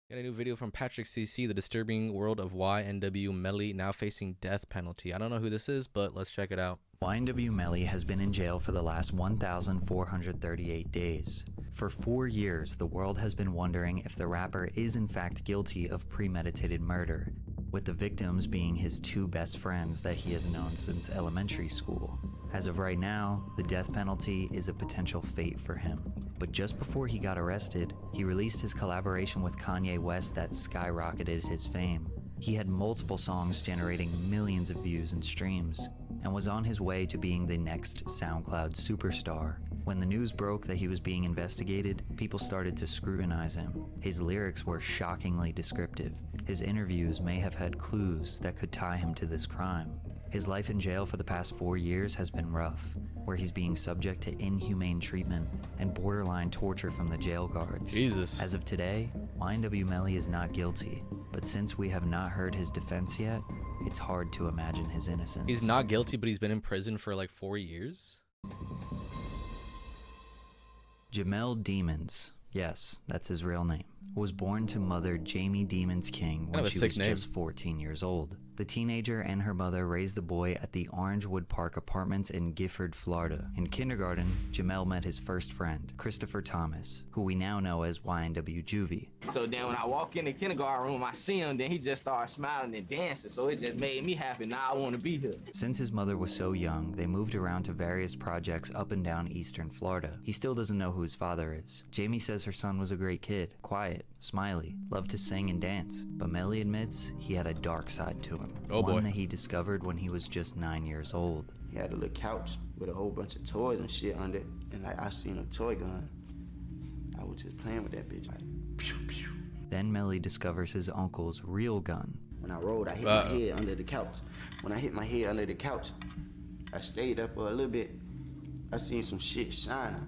Got a new video from Patrick CC, The Disturbing World of YNW Melly, now facing death penalty. I don't know who this is, but let's check it out. YNW Melly has been in jail for the last 1,438 days. For 4 years, the world has been wondering if the rapper is in fact guilty of premeditated murder, with the victims being his two best friends that he has known since elementary school. As of right now, the death penalty is a potential fate for him. But just before he got arrested, he released his collaboration with Kanye West that skyrocketed his fame. He had multiple songs generating millions of views and streams, and was on his way to being the next SoundCloud superstar. When the news broke that he was being investigated, people started to scrutinize him. His lyrics were shockingly descriptive. His interviews may have had clues that could tie him to this crime. His life in jail for the past 4 years has been rough, where he's being subject to inhumane treatment and borderline torture from the jail guards. Jesus. As of today, YNW Melly is not guilty, but since we have not heard his defense yet, it's hard to imagine his innocence. He's not guilty, but he's been in prison for like 4 years? Jamel Demons, yes, that's his real name, was born to mother Jamie Demons King when she was just 14 years old. The teenager and her mother raised the boy at the Orangewood Park Apartments in Gifford, Florida. In kindergarten, Jamel met his first friend, Christopher Thomas, who we now know as YNW Juvie. So then when I walk in the kindergarten room, I see him, then he just started smiling and dancing, so it just made me happy. Now I want to be here. Since his mother was so young, they moved around to various projects up and down eastern Florida. He still doesn't know who his father is. Jamie says her son was a great kid, quiet, smiley, loved to sing and dance, but Melly admits he had a dark side to him. Oh boy. One that he discovered when he was just 9 years old. He had a little couch with a whole bunch of toys and shit under it, and like I seen a toy gun. I was just playing with that bitch, like pew pew. Then Melly discovers his uncle's real gun. When I rolled, I hit my head under the couch. When I hit my head under the couch, I stayed up for a little bit. I seen some shit shining.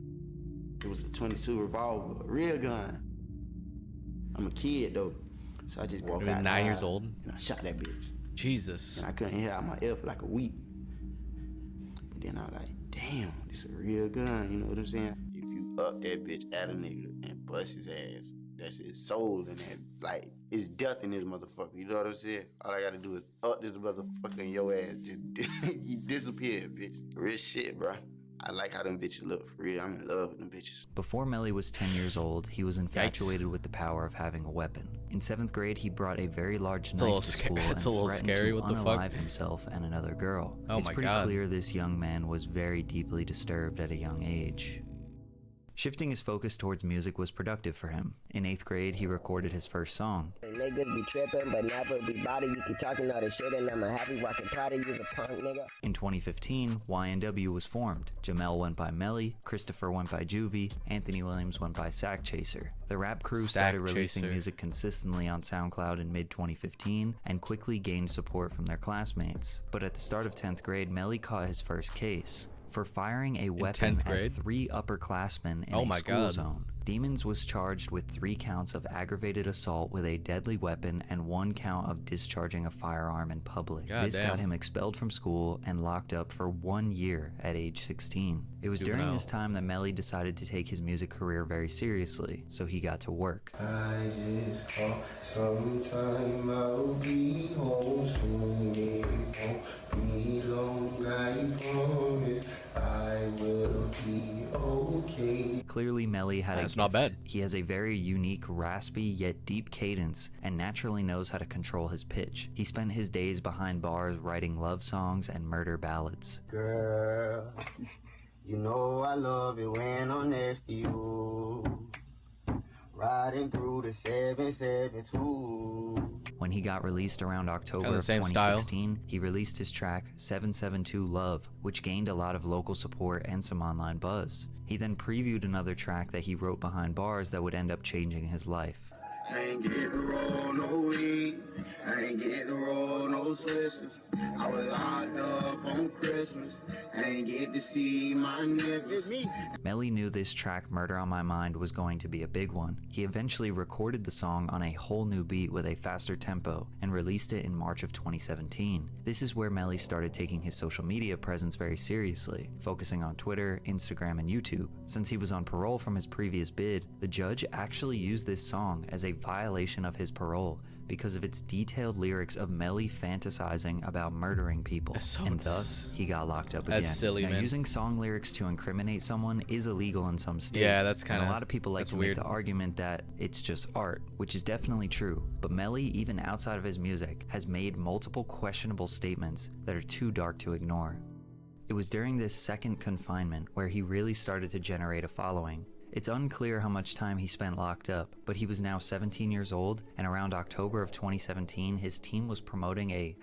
It was a 22 revolver, a real gun. I'm a kid though, so I just walked out. 9 years old? And I shot that bitch. Jesus. And I couldn't hear out my ear for like a week. But then I was like, damn, this a real gun, you know what I'm saying? If you up that bitch at a nigga and bust his ass, that's his soul in that. Like, it's death in this motherfucker, you know what I'm saying? All I gotta do is up this motherfucker in your ass, just you disappear, bitch. Real shit, bro. I like how them bitches look, for real. I'm in love with them bitches. Before Melly was 10 years old, he was infatuated with the power of having a weapon. In 7th grade, he brought a very large knife to school and threatened to unalive himself and another girl. It's pretty clear this young man was very deeply disturbed at a young age. Shifting his focus towards music was productive for him. In 8th grade, he recorded his first song. Niggas be tripping, but never be body. You keep talking all this shit and I'm a happy walking party. You's a punk nigga. In 2015, YNW was formed. Jamel went by Melly, Christopher went by Juvie, Anthony Williams went by Sack Chaser. The rap crew started releasing music consistently on SoundCloud in mid-2015 and quickly gained support from their classmates. But at the start of 10th grade, Melly caught his first case for firing a weapon at 3 upperclassmen in a school zone. Demons was charged with 3 counts of aggravated assault with a deadly weapon and 1 count of discharging a firearm in public. This got him expelled from school and locked up for 1 year at age 16. It was during this time that Melly decided to take his music career very seriously, so he got to work. I just thought sometime I'll be home soon. It won't be long, I promise. I will be okay. Clearly, Melly had That's not bad. He has a very unique, raspy yet deep cadence and naturally knows how to control his pitch. He spent his days behind bars writing love songs and murder ballads. Girl, you know I love it when I'm next to you. Riding through the 772. When he got released around October of 2016, he released his track 772 Love, which gained a lot of local support and some online buzz. He then previewed another track that he wrote behind bars that would end up changing his life. I ain't get to roll no weed. I ain't get to roll no switches. I was locked up on Christmas. I ain't get to see my niggas. Melly knew this track, Murder on My Mind, was going to be a big one. He eventually recorded the song on a whole new beat with a faster tempo and released it in March of 2017. This is where Melly started taking his social media presence very seriously, focusing on Twitter, Instagram, and YouTube. Since he was on parole from his previous bid, the judge actually used this song as a violation of his parole because of its detailed lyrics of Melly fantasizing about murdering people, and thus he got locked up again. That's silly, now, man. using song lyrics to incriminate someone is illegal in some states. Yeah, that's and a lot of people like to weird. make the argument that it's just art, which is definitely true. But Melly, even outside of his music, has made multiple questionable statements that are too dark to ignore. It was during this second confinement where he really started to generate a following. It's unclear how much time he spent locked up, but he was now 17 years old, and around October of 2017, his team was promoting a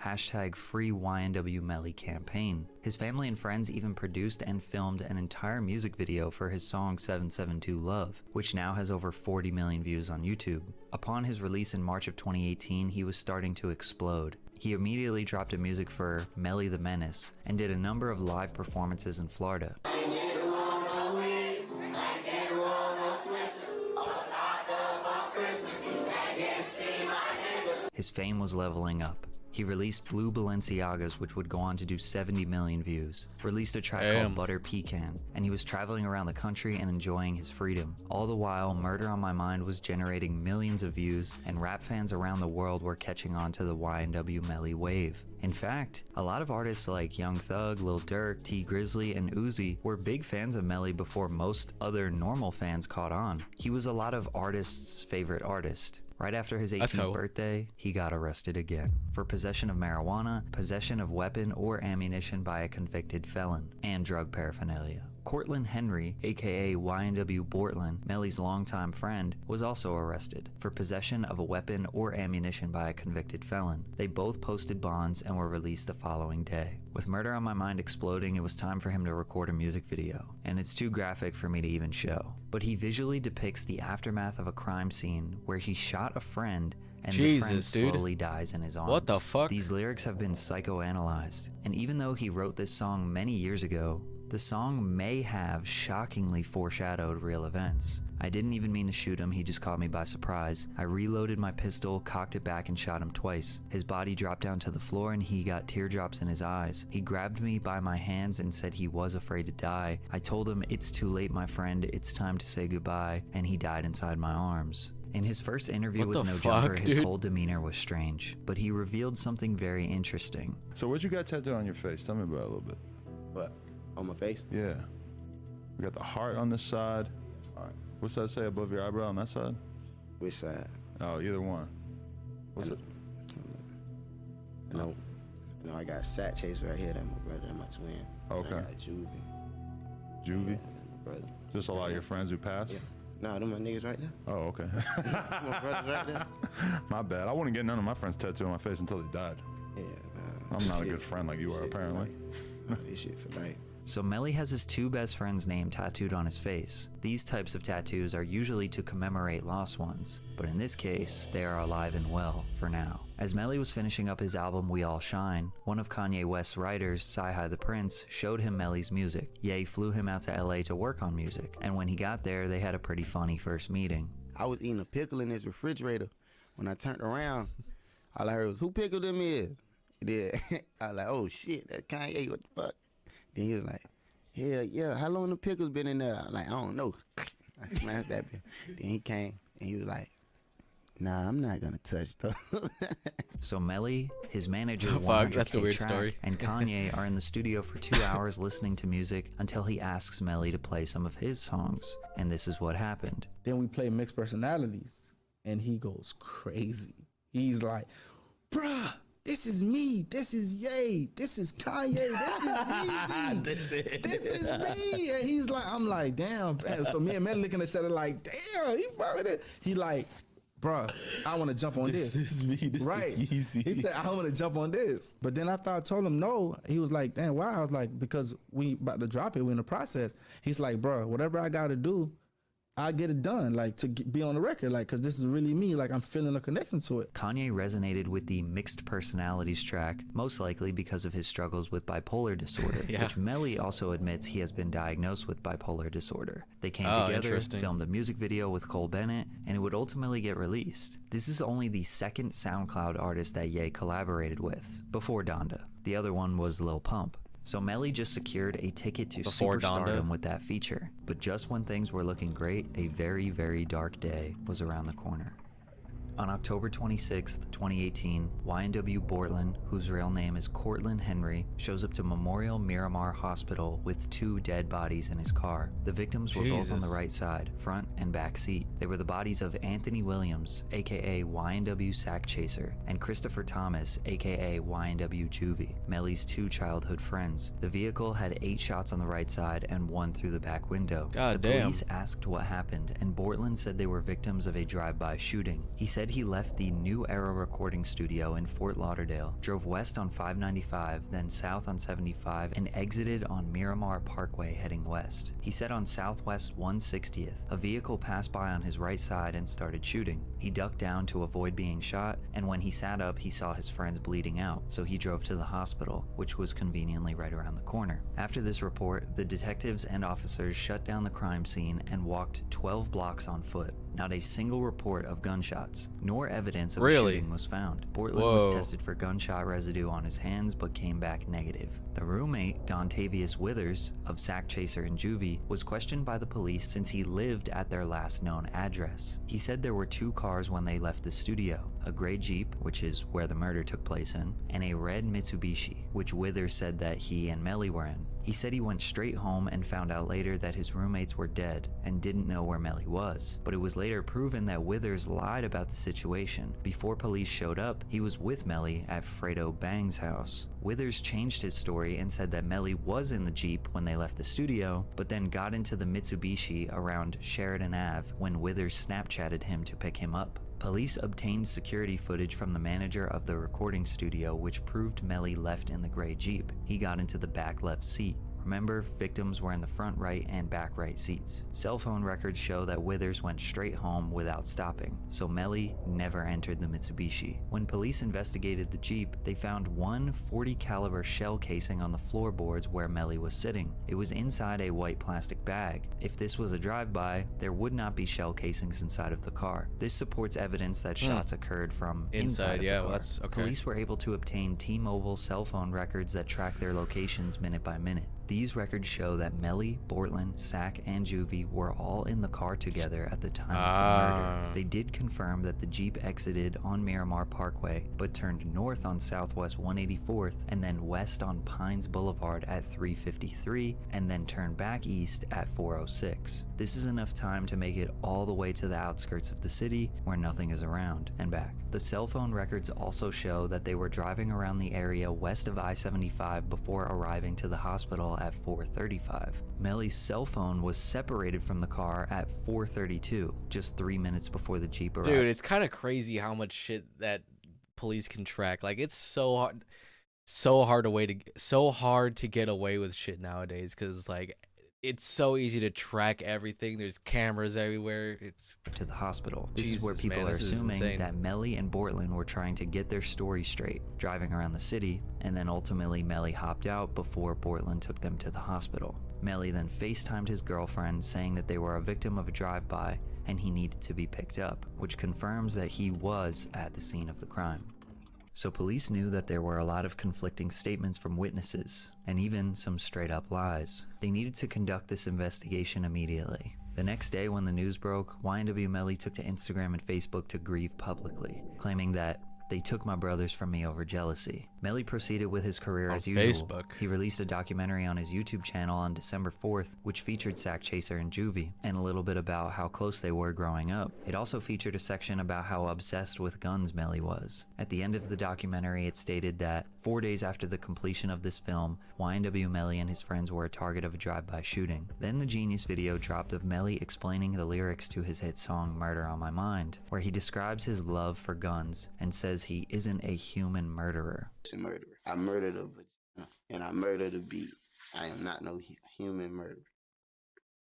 #Free YNW Melly campaign. His family and friends even produced and filmed an entire music video for his song 772 Love, which now has over 40 million views on YouTube. Upon his release in March of 2018, he was starting to explode. He immediately dropped a music for Melly the Menace and did a number of live performances in Florida. His fame was leveling up. He released Blue Balenciagas, which would go on to do 70 million views, released a track called Butter Pecan, and he was traveling around the country and enjoying his freedom. All the while, Murder on My Mind was generating millions of views, and rap fans around the world were catching on to the YNW Melly wave. In fact, a lot of artists like Young Thug, Lil Durk, T Grizzly, and Uzi were big fans of Melly before most other normal fans caught on. He was a lot of artists' favorite artist. Right after his 18th birthday, he got arrested again for possession of marijuana, possession of weapon or ammunition by a convicted felon, and drug paraphernalia. Cortland Henry, aka YNW Bortland, Melly's longtime friend, was also arrested for possession of a weapon or ammunition by a convicted felon. They both posted bonds and were released the following day. With Murder on My Mind exploding, it was time for him to record a music video, and it's too graphic for me to even show. But he visually depicts the aftermath of a crime scene where he shot a friend and the friend slowly dies in his arms. What the fuck? These lyrics have been psychoanalyzed, and even though he wrote this song many years ago, the song may have shockingly foreshadowed real events. I didn't even mean to shoot him, he just caught me by surprise. I reloaded my pistol, cocked it back, and shot him twice. His body dropped down to the floor and he got teardrops in his eyes. He grabbed me by my hands and said he was afraid to die. I told him, "It's too late, my friend, it's time to say goodbye," and he died inside my arms. In his first interview with No Jumper, his whole demeanor was strange, but he revealed something very interesting. So what you got tattooed on your face? Tell me about it a little bit. What? On my face? Yeah. We got the heart on this side. Heart. What's that say above your eyebrow on that side? Which side? Oh, either one. What's it? No, I got Sat Chase right here. That's my brother and my twin. Okay. And I got Juvie. Juvie? Yeah, my brother. Just a lot of your friends who passed? Yeah. Nah, them my niggas right there. Oh, okay. My brothers right there. My bad. I wouldn't get none of my friends tattooed on my face until they died. Yeah, nah. I'm not a good friend like you are, apparently. Nah, this shit for life. So Melly has his two best friends' name tattooed on his face. These types of tattoos are usually to commemorate lost ones, but in this case, they are alive and well for now. As Melly was finishing up his album We All Shine, one of Kanye West's writers, Sci-Hi the Prince, showed him Melly's music. Ye flew him out to LA to work on music, and when he got there, they had a pretty funny first meeting. I was eating a pickle in his refrigerator. When I turned around, all I heard was, "Who pickle them is?" Then I was like, "Oh shit, that's Kanye, what the fuck?" Then he was like, "Hell yeah, how long the pickles been in there?" I was like, "I don't know." I smashed that bitch. Then he came and he was like, "Nah, I'm not gonna touch those." So Melly, his manager, Fuck, that's a 100K weird Track, story. and Kanye are in the studio for 2 hours listening to music until he asks Melly to play some of his songs. And this is what happened. Then we play Mixed Personalities, and he goes crazy. He's like, "Bruh, this is me. This is Ye. This is Kanye. This is Yeezy. This is me." And he's like, I'm like, damn. So me and Melly looking at each other like, damn, he fuck with it. He like, "Bruh, I want to jump on this. This is me. This is Yeezy." He said, "I want to jump on this." But then after I told him no, he was like, "Damn, why?" I was like, "Because we about to drop it. We're in the process." He's like, "Bruh, whatever I got to do, I'll get it done, like to be on the record, like, because this is really me, like I'm feeling a connection to it." Kanye resonated with the Mixed Personalities track, most likely because of his struggles with bipolar disorder, which Melly also admits he has been diagnosed with bipolar disorder. They came together, filmed a music video with Cole Bennett, and it would ultimately get released. This is only the second SoundCloud artist that Ye collaborated with, before Donda. The other one was Lil Pump. So Melly just secured a ticket to superstardom with that feature. But just when things were looking great, a very, very dark day was around the corner. On October 26, 2018, YNW Bortland, whose real name is Cortland Henry, shows up to Memorial Miramar Hospital with 2 dead bodies in his car. The victims were both on the right side, front and back seat. They were the bodies of Anthony Williams, aka YNW Sack Chaser, and Christopher Thomas, aka YNW Juvie, Melly's 2 childhood friends. The vehicle had 8 shots on the right side and 1 through the back window. God the damn. police asked what happened, and Bortland said they were victims of a drive-by shooting. He said he left the New Era recording studio in Fort Lauderdale, drove west on 595, then south on 75, and exited on Miramar Parkway heading west. He said on Southwest 160th, a vehicle passed by on his right side and started shooting. He ducked down to avoid being shot, and when he sat up, he saw his friends bleeding out, so he drove to the hospital, which was conveniently right around the corner. After this report, the detectives and officers shut down the crime scene and walked 12 blocks on foot. Not a single report of gunshots, nor evidence of a shooting was found. Bortland was tested for gunshot residue on his hands, but came back negative. The roommate, Dontavius Withers, of Sack Chaser and Juvie, was questioned by the police since he lived at their last known address. He said there were 2 cars when they left the studio, a gray Jeep, which is where the murder took place in, and a red Mitsubishi, which Withers said that he and Melly were in. He said he went straight home and found out later that his roommates were dead and didn't know where Melly was. But it was later proven that Withers lied about the situation. Before police showed up, he was with Melly at Fredo Bang's house. Withers changed his story and said that Melly was in the Jeep when they left the studio, but then got into the Mitsubishi around Sheridan Ave when Withers Snapchatted him to pick him up. Police obtained security footage from the manager of the recording studio which proved Melly left in the gray Jeep. He got into the back left seat. Remember, victims were in the front right and back right seats. Cell phone records show that Withers went straight home without stopping, so Melly never entered the Mitsubishi. When police investigated the Jeep, they found one .40 caliber shell casing on the floorboards where Melly was sitting. It was inside a white plastic bag. If this was a drive-by, there would not be shell casings inside of the car. This supports evidence that shots occurred from inside of the car. Well, that's okay. Police were able to obtain T-Mobile cell phone records that track their locations minute by minute. These records show that Melly, Bortland, Sack, and Juvie were all in the car together at the time of the murder. They did confirm that the Jeep exited on Miramar Parkway, but turned north on Southwest 184th and then west on Pines Boulevard at 353, and then turned back east at 406. This is enough time to make it all the way to the outskirts of the city where nothing is around, and back. The cell phone records also show that they were driving around the area west of I-75 before arriving to the hospital at 4:35. Melly's cell phone was separated from the car at 4:32, just 3 minutes before the Jeep arrived. Dude, it's kind of crazy how much shit that police can track. Like, it's so hard to get away with shit nowadays, because like it's so easy to track everything. There's cameras everywhere. It's to the hospital. This Jesus, is where people man, are this is assuming insane. that Melly and Bortland were trying to get their story straight, driving around the city, and then ultimately Melly hopped out before Bortland took them to the hospital. Melly then FaceTimed his girlfriend saying that they were a victim of a drive-by and he needed to be picked up, which confirms that he was at the scene of the crime. So police knew that there were a lot of conflicting statements from witnesses, and even some straight-up lies. They needed to conduct this investigation immediately. The next day when the news broke, YNW Melly took to Instagram and Facebook to grieve publicly, claiming that they took my brothers from me over jealousy. Melly proceeded with his career as usual. Facebook. He released a documentary on his YouTube channel on December 4th, which featured Sack Chaser and Juvie, and a little bit about how close they were growing up. It also featured a section about how obsessed with guns Melly was. At the end of the documentary, it stated that 4 days after the completion of this film, YNW Melly and his friends were a target of a drive-by shooting. Then the Genius video dropped of Melly explaining the lyrics to his hit song Murder on My Mind, where he describes his love for guns and says he isn't a human murderer. A murderer. I murdered a vagina and I murdered a bee. I am not no human murderer.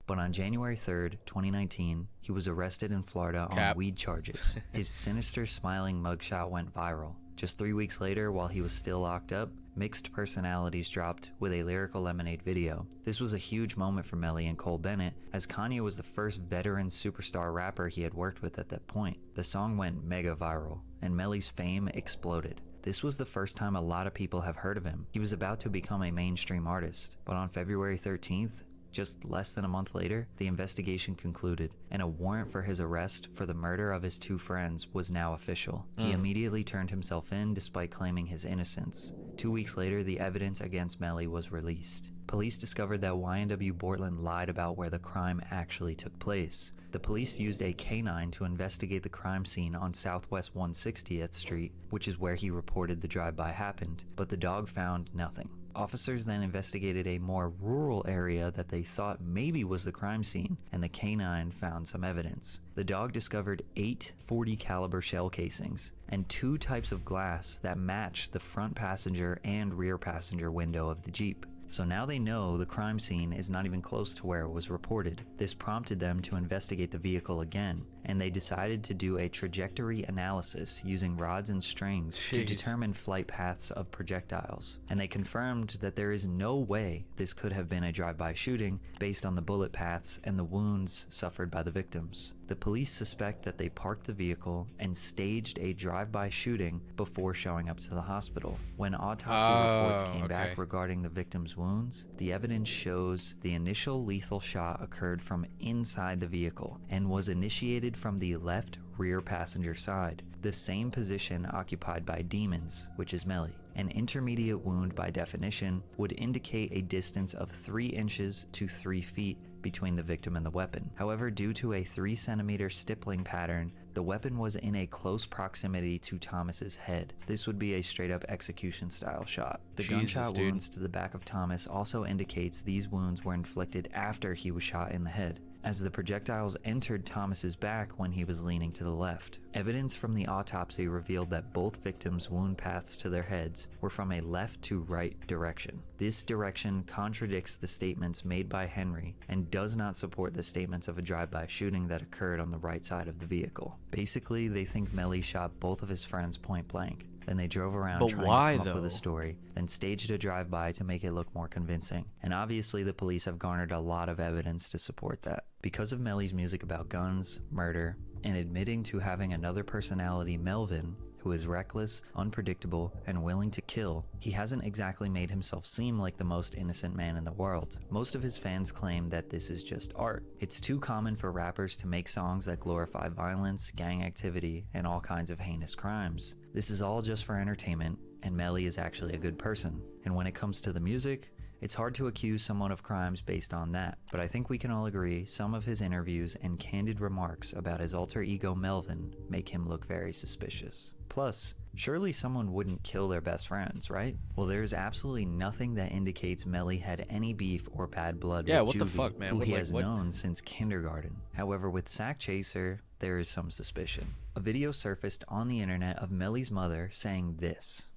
But on January 3rd, 2019, he was arrested in Florida on weed charges. His sinister smiling mugshot went viral. Just 3 weeks later, while he was still locked up, Mixed Personalities dropped with a Lyrical Lemonade video. This was a huge moment for Melly and Cole Bennett, as Kanye was the first veteran superstar rapper he had worked with at that point. The song went mega viral, and Melly's fame exploded. This was the first time a lot of people have heard of him. He was about to become a mainstream artist, but on February 13th, Just less than a month later, the investigation concluded, and a warrant for his arrest for the murder of his 2 friends was now official. He immediately turned himself in despite claiming his innocence. 2 weeks later, the evidence against Melly was released. Police discovered that YNW Bortland lied about where the crime actually took place. The police used a canine to investigate the crime scene on Southwest 160th Street, which is where he reported the drive-by happened, but the dog found nothing. Officers then investigated a more rural area that they thought maybe was the crime scene, and the canine found some evidence. The dog discovered 8 .40 caliber shell casings and 2 types of glass that matched the front passenger and rear passenger window of the Jeep. So now they know the crime scene is not even close to where it was reported. This prompted them to investigate the vehicle again, and they decided to do a trajectory analysis using rods and strings to determine flight paths of projectiles. And they confirmed that there is no way this could have been a drive-by shooting based on the bullet paths and the wounds suffered by the victims. The police suspect that they parked the vehicle and staged a drive-by shooting before showing up to the hospital. When autopsy reports came back regarding the victims' wounds, the evidence shows the initial lethal shot occurred from inside the vehicle and was initiated from the left rear passenger side, the same position occupied by Demons, which is Melly. An intermediate wound by definition would indicate a distance of 3 inches to 3 feet between the victim and the weapon. However, due to a 3 centimeter stippling pattern, the weapon was in a close proximity to Thomas's head. This would be a straight up execution style shot. The gunshot wounds to the back of Thomas also indicates these wounds were inflicted after he was shot in the head, as the projectiles entered Thomas's back when he was leaning to the left. Evidence from the autopsy revealed that both victims' wound paths to their heads were from a left to right direction. This direction contradicts the statements made by Henry and does not support the statements of a drive-by shooting that occurred on the right side of the vehicle. Basically, they think Melly shot both of his friends point blank. Then they drove around trying to come up with a story, then staged a drive-by to make it look more convincing. And obviously the police have garnered a lot of evidence to support that. Because of Melly's music about guns, murder, and admitting to having another personality, Melvin, who is reckless, unpredictable, and willing to kill, he hasn't exactly made himself seem like the most innocent man in the world. Most of his fans claim that this is just art. It's too common for rappers to make songs that glorify violence, gang activity, and all kinds of heinous crimes. This is all just for entertainment, and Melly is actually a good person. And when it comes to the music, it's hard to accuse someone of crimes based on that, but I think we can all agree some of his interviews and candid remarks about his alter ego Melvin make him look very suspicious. Plus, surely someone wouldn't kill their best friends, right? Well, there's absolutely nothing that indicates Melly had any beef or bad blood with what Juvie, the fuck, man? who he has known since kindergarten. However, with Sack Chaser, there is some suspicion. A video surfaced on the internet of Melly's mother saying this: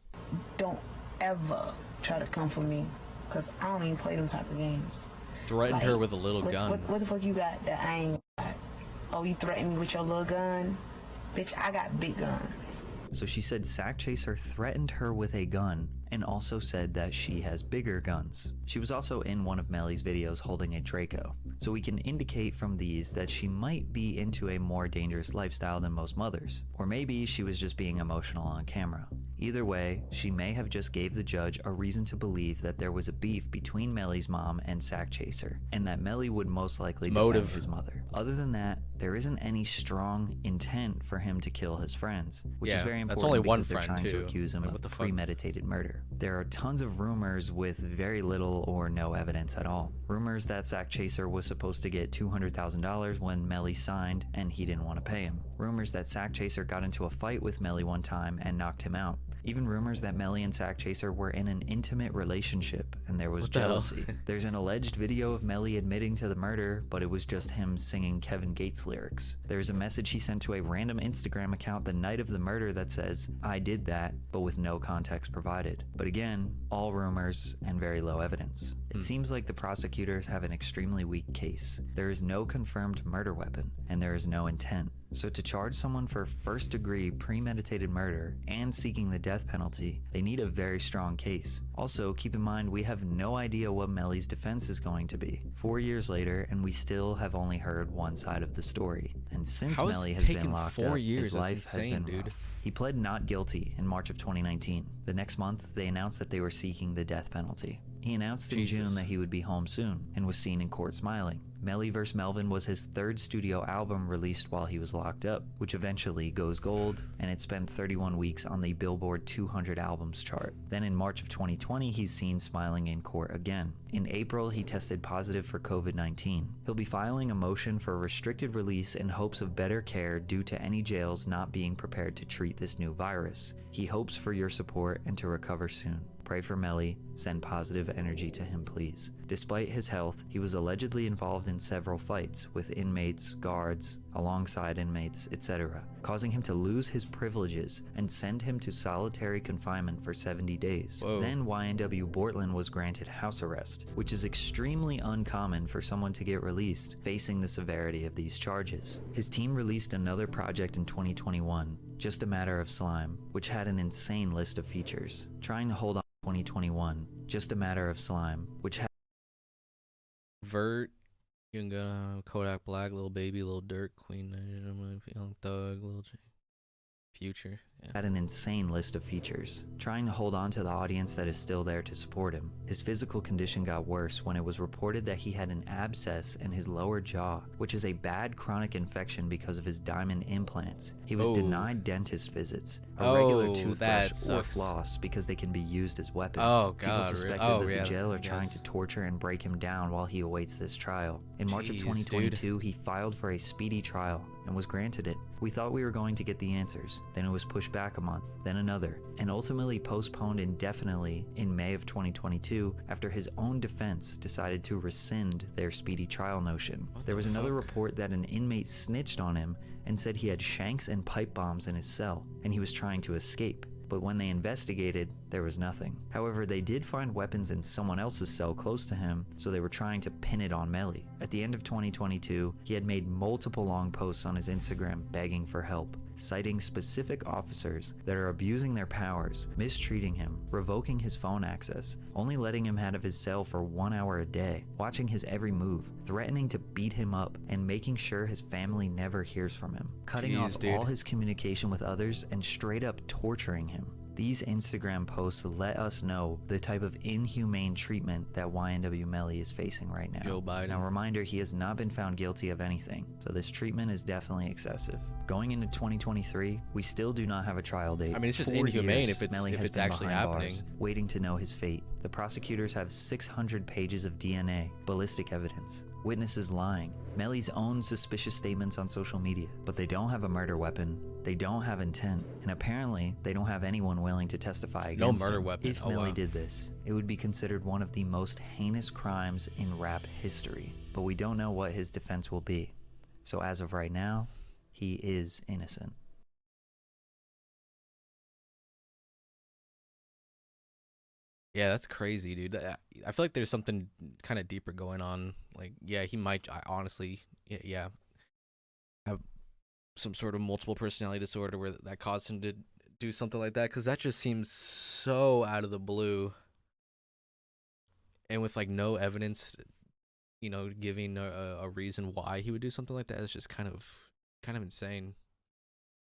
"Don't ever try to come for me, because I don't even play them type of games." Threatened her with a little gun. What the fuck you got that I ain't got? Oh, you threatened me with your little gun? Bitch, I got big guns. So she said Sack Chaser threatened her with a gun and also said that she has bigger guns. She was also in one of Melly's videos holding a Draco. So we can indicate from these that she might be into a more dangerous lifestyle than most mothers. Or maybe she was just being emotional on camera. Either way, she may have just gave the judge a reason to believe that there was a beef between Melly's mom and Sack Chaser, and that Melly would most likely defend his mother. Other than that, there isn't any strong intent for him to kill his friends, which is very important, that's only because one they're friend trying to accuse him of premeditated murder. There are tons of rumors with very little or no evidence at all. Rumors that Sack Chaser was supposed to get $200,000 when Melly signed and he didn't want to pay him. Rumors that Sack Chaser got into a fight with Melly one time and knocked him out. Even rumors that Melly and Sack Chaser were in an intimate relationship and there was jealousy. There's an alleged video of Melly admitting to the murder, but it was just him singing Kevin Gates lyrics. There's a message he sent to a random Instagram account the night of the murder that says, "I did that," but with no context provided. But again, all rumors and very low evidence. It seems like the prosecutors have an extremely weak case. There is no confirmed murder weapon, and there is no intent. So to charge someone for first-degree premeditated murder and seeking the death penalty, they need a very strong case. Also, keep in mind we have no idea what Melly's defense is going to be. 4 years later, and we still have only heard one side of the story. And since Melly has been locked up, his life has been rough. He pled not guilty in March of 2019. The next month, they announced that they were seeking the death penalty. He announced in June that he would be home soon and was seen in court smiling. Melly vs. Melvin was his third studio album released while he was locked up, which eventually goes gold, and it spent 31 weeks on the Billboard 200 albums chart. Then in March of 2020, he's seen smiling in court again. In April, he tested positive for COVID-19. He'll be filing a motion for restricted release in hopes of better care due to any jails not being prepared to treat this new virus. He hopes for your support and to recover soon. Pray for Melly, send positive energy to him please. Despite his health, he was allegedly involved in several fights with inmates, guards, alongside inmates, etc., causing him to lose his privileges and send him to solitary confinement for 70 days. Whoa. Then YNW Bortland was granted house arrest, which is extremely uncommon for someone to get released facing the severity of these charges. His team released another project in 2021, Just a Matter of Slime, which had an insane list of features. Trying to hold on 2021, Just a Matter of Slime, which had Vert, Young Gunna, Kodak Black, Lil Baby, Lil Durk, Queen, Young Thug, Lil J, Future. Yeah. had an insane list of features, trying to hold on to the audience that is still there to support him. His physical condition got worse when it was reported that he had an abscess in his lower jaw, which is a bad chronic infection because of his diamond implants. He was denied dentist visits, a regular toothbrush or floss because they can be used as weapons. People suspected that the jail are trying to torture and break him down while he awaits this trial. In March of 2022, he filed for a speedy trial and was granted it. We thought we were going to get the answers, then it was pushed back a month, then another, and ultimately postponed indefinitely in May of 2022 after his own defense decided to rescind their speedy trial notion. There was another report that an inmate snitched on him and said he had shanks and pipe bombs in his cell, and he was trying to escape. But when they investigated, there was nothing. However, they did find weapons in someone else's cell close to him, so they were trying to pin it on Melly. At the end of 2022, he had made multiple long posts on his Instagram begging for help, citing specific officers that are abusing their powers, mistreating him, revoking his phone access, only letting him out of his cell for 1 hour a day, watching his every move, threatening to beat him up, and making sure his family never hears from him, cutting off all his communication with others, and straight up torturing him. These Instagram posts let us know the type of inhumane treatment that YNW Melly is facing right now. Joe Biden. Now, reminder, he has not been found guilty of anything, so this treatment is definitely excessive. Going into 2023, we still do not have a trial date. I mean, it's just 4 inhumane years, if it's Melly if has it's been actually behind happening. bars, waiting to know his fate. The prosecutors have 600 pages of DNA, ballistic evidence, witnesses lying, Melly's own suspicious statements on social media, but they don't have a murder weapon, they don't have intent, and apparently they don't have anyone willing to testify against murder him. weapon. If Melly did this, it would be considered one of the most heinous crimes in rap history, but we don't know what his defense will be. So as of right now, he is innocent. Yeah, that's crazy, dude. I feel like there's something kind of deeper going on. Like, yeah, he might honestly, yeah, have some sort of multiple personality disorder where that caused him to do something like that, because that just seems so out of the blue. And with like no evidence, giving a reason why he would do something like that is just kind of insane.